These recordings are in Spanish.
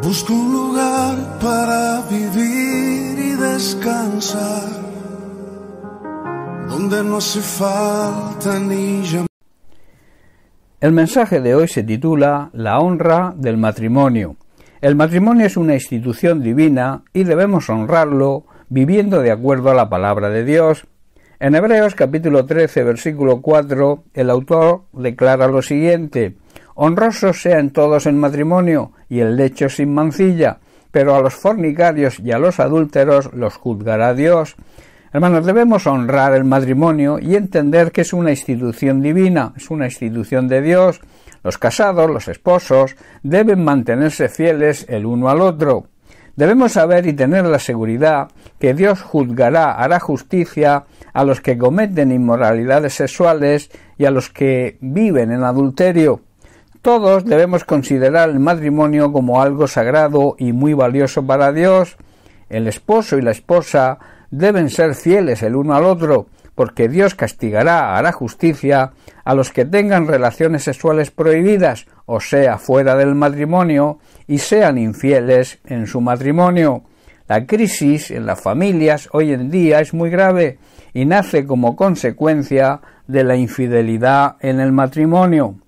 Busco un lugar para vivir y descansar, donde no hace falta ni llamar. El mensaje de hoy se titula La honra del matrimonio. El matrimonio es una institución divina y debemos honrarlo viviendo de acuerdo a la palabra de Dios. En Hebreos capítulo 13, versículo 4, el autor declara lo siguiente: honrosos sean todos en matrimonio y el lecho sin mancilla, pero a los fornicarios y a los adúlteros los juzgará Dios. Hermanos, debemos honrar el matrimonio y entender que es una institución divina, es una institución de Dios. Los casados, los esposos, deben mantenerse fieles el uno al otro. Debemos saber y tener la seguridad que Dios juzgará, hará justicia a los que cometen inmoralidades sexuales y a los que viven en adulterio. Todos debemos considerar el matrimonio como algo sagrado y muy valioso para Dios. El esposo y la esposa deben ser fieles el uno al otro, porque Dios castigará, hará justicia a los que tengan relaciones sexuales prohibidas, o sea, fuera del matrimonio, y sean infieles en su matrimonio. La crisis en las familias hoy en día es muy grave y nace como consecuencia de la infidelidad en el matrimonio.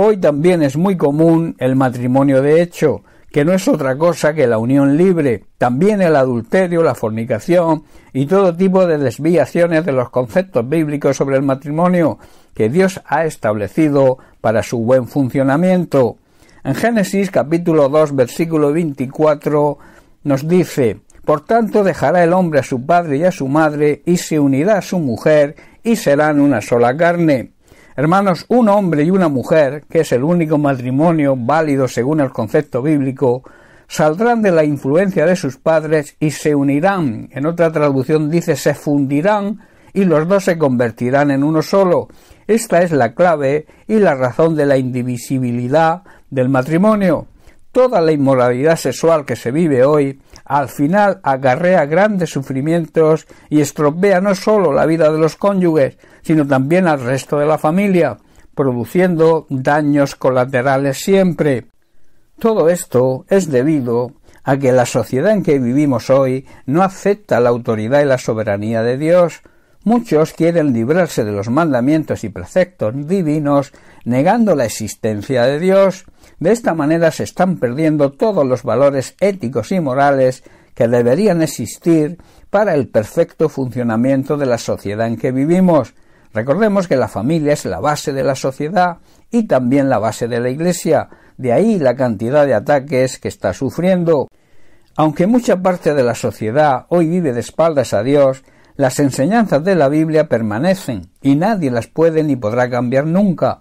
Hoy también es muy común el matrimonio de hecho, que no es otra cosa que la unión libre, también el adulterio, la fornicación y todo tipo de desviaciones de los conceptos bíblicos sobre el matrimonio que Dios ha establecido para su buen funcionamiento. En Génesis capítulo 2 versículo 24 nos dice: por tanto dejará el hombre a su padre y a su madre y se unirá a su mujer y serán una sola carne. Hermanos, un hombre y una mujer, que es el único matrimonio válido según el concepto bíblico, saldrán de la influencia de sus padres y se unirán. En otra traducción dice se fundirán y los dos se convertirán en uno solo. Esta es la clave y la razón de la indivisibilidad del matrimonio. Toda la inmoralidad sexual que se vive hoy al final acarrea grandes sufrimientos y estropea no solo la vida de los cónyuges, sino también al resto de la familia, produciendo daños colaterales siempre. Todo esto es debido a que la sociedad en que vivimos hoy no acepta la autoridad y la soberanía de Dios. Muchos quieren librarse de los mandamientos y preceptos divinos, negando la existencia de Dios. De esta manera se están perdiendo todos los valores éticos y morales que deberían existir para el perfecto funcionamiento de la sociedad en que vivimos. Recordemos que la familia es la base de la sociedad y también la base de la Iglesia. De ahí la cantidad de ataques que está sufriendo. Aunque mucha parte de la sociedad hoy vive de espaldas a Dios, las enseñanzas de la Biblia permanecen y nadie las puede ni podrá cambiar nunca.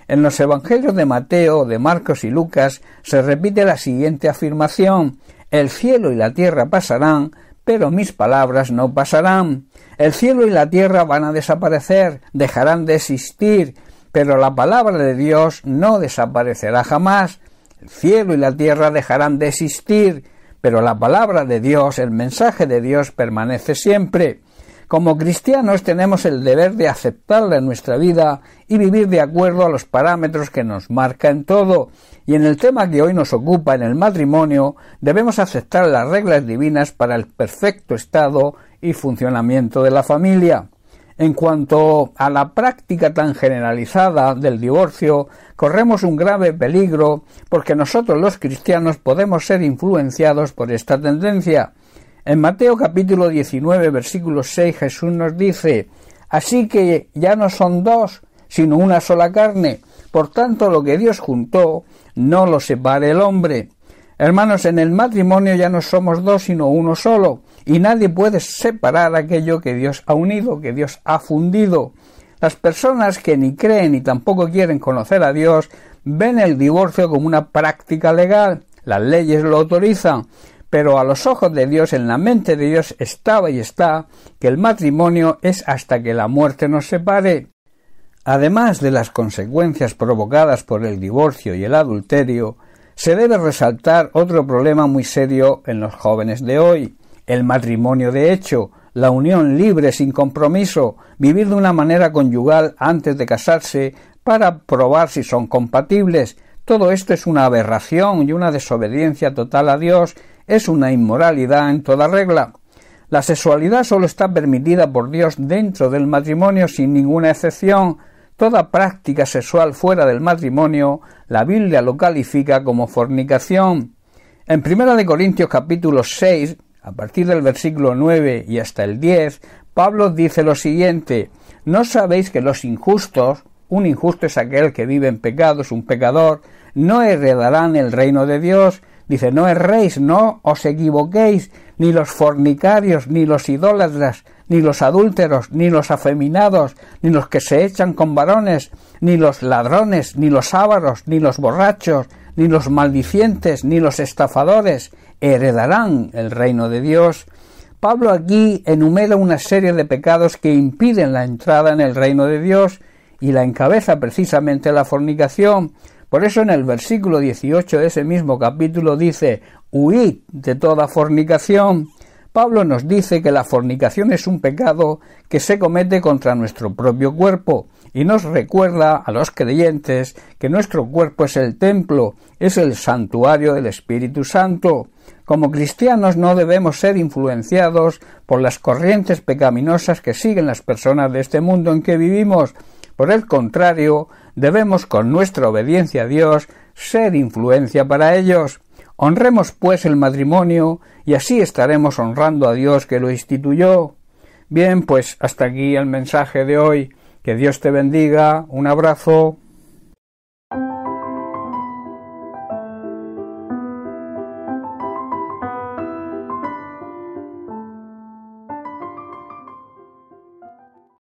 En los evangelios de Mateo, de Marcos y Lucas se repite la siguiente afirmación: el cielo y la tierra pasarán, pero mis palabras no pasarán. El cielo y la tierra van a desaparecer, dejarán de existir, pero la palabra de Dios no desaparecerá jamás. El cielo y la tierra dejarán de existir, pero la palabra de Dios, el mensaje de Dios permanece siempre. Como cristianos tenemos el deber de aceptarla en nuestra vida y vivir de acuerdo a los parámetros que nos marca en todo. Y en el tema que hoy nos ocupa, en el matrimonio, debemos aceptar las reglas divinas para el perfecto estado y funcionamiento de la familia. En cuanto a la práctica tan generalizada del divorcio, corremos un grave peligro porque nosotros los cristianos podemos ser influenciados por esta tendencia. En Mateo capítulo 19, versículo 6, Jesús nos dice: así que ya no son dos, sino una sola carne. Por tanto, lo que Dios juntó, no lo separe el hombre. Hermanos, en el matrimonio ya no somos dos, sino uno solo, y nadie puede separar aquello que Dios ha unido, que Dios ha fundido. Las personas que ni creen ni tampoco quieren conocer a Dios ven el divorcio como una práctica legal. Las leyes lo autorizan. Pero a los ojos de Dios, en la mente de Dios estaba y está que el matrimonio es hasta que la muerte nos separe. Además de las consecuencias provocadas por el divorcio y el adulterio, se debe resaltar otro problema muy serio en los jóvenes de hoy: el matrimonio de hecho, la unión libre sin compromiso, vivir de una manera conyugal antes de casarse para probar si son compatibles. Todo esto es una aberración y una desobediencia total a Dios, es una inmoralidad en toda regla. La sexualidad solo está permitida por Dios dentro del matrimonio sin ninguna excepción. Toda práctica sexual fuera del matrimonio, la Biblia lo califica como fornicación. En 1 Corintios capítulo 6, a partir del versículo 9 y hasta el 10, Pablo dice lo siguiente: ¿No sabéis que los injustos, un injusto es aquel que vive en pecado, es un pecador, no heredarán el reino de Dios? Dice, no erréis, no os equivoquéis, ni los fornicarios, ni los idólatras, ni los adúlteros, ni los afeminados, ni los que se echan con varones, ni los ladrones, ni los ávaros, ni los borrachos, ni los maldicientes, ni los estafadores heredarán el reino de Dios. Pablo aquí enumera una serie de pecados que impiden la entrada en el reino de Dios y la encabeza precisamente la fornicación. Por eso en el versículo 18 de ese mismo capítulo dice: huid de toda fornicación. Pablo nos dice que la fornicación es un pecado que se comete contra nuestro propio cuerpo y nos recuerda a los creyentes que nuestro cuerpo es el templo, es el santuario del Espíritu Santo. Como cristianos no debemos ser influenciados por las corrientes pecaminosas que siguen las personas de este mundo en que vivimos. Por el contrario, debemos con nuestra obediencia a Dios ser influencia para ellos. Honremos pues el matrimonio y así estaremos honrando a Dios que lo instituyó. Bien, pues hasta aquí el mensaje de hoy. Que Dios te bendiga. Un abrazo.